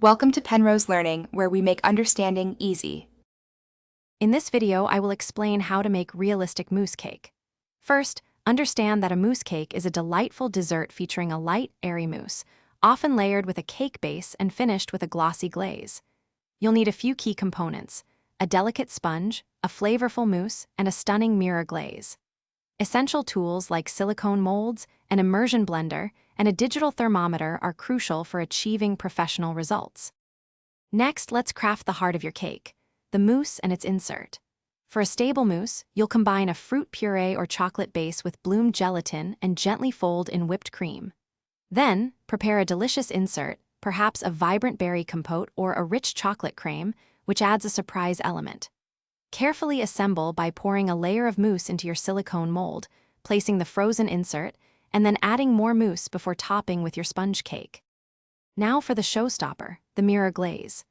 Welcome to Penrose Learning, where we make understanding easy. In this video, I will explain how to make realistic mousse cake. First, understand that a mousse cake is a delightful dessert featuring a light, airy mousse, often layered with a cake base and finished with a glossy glaze. You'll need a few key components: a delicate sponge, a flavorful mousse, and a stunning mirror glaze. Essential tools like silicone molds, an immersion blender, and a digital thermometer are crucial for achieving professional results. Next, let's craft the heart of your cake, the mousse and its insert. For a stable mousse, you'll combine a fruit puree or chocolate base with bloom gelatin and gently fold in whipped cream. Then, prepare a delicious insert, perhaps a vibrant berry compote or a rich chocolate crème, which adds a surprise element. Carefully assemble by pouring a layer of mousse into your silicone mold, placing the frozen insert, and then adding more mousse before topping with your sponge cake. Now for the showstopper, the mirror glaze.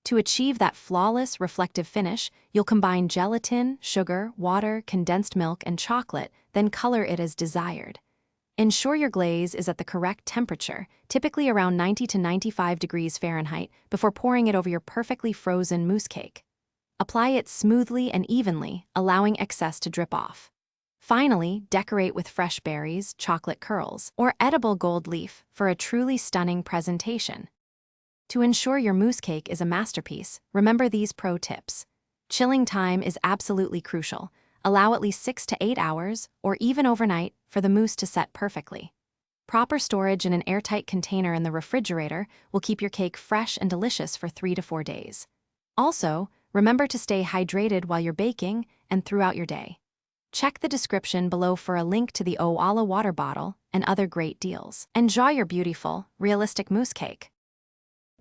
To achieve that flawless, reflective finish, you'll combine gelatin, sugar, water, condensed milk, and chocolate, then color it as desired. Ensure your glaze is at the correct temperature, typically around 90 to 95 degrees Fahrenheit, before pouring it over your perfectly frozen mousse cake. Apply it smoothly and evenly, allowing excess to drip off. Finally, decorate with fresh berries, chocolate curls, or edible gold leaf for a truly stunning presentation. To ensure your mousse cake is a masterpiece, remember these pro tips. Chilling time is absolutely crucial. Allow at least 6 to 8 hours, or even overnight, for the mousse to set perfectly. Proper storage in an airtight container in the refrigerator will keep your cake fresh and delicious for 3 to 4 days. Also, remember to stay hydrated while you're baking and throughout your day. Check the description below for a link to the Owala water bottle and other great deals. Enjoy your beautiful, realistic mousse cake.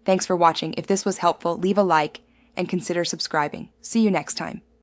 Thanks for watching. If this was helpful, leave a like and consider subscribing. See you next time.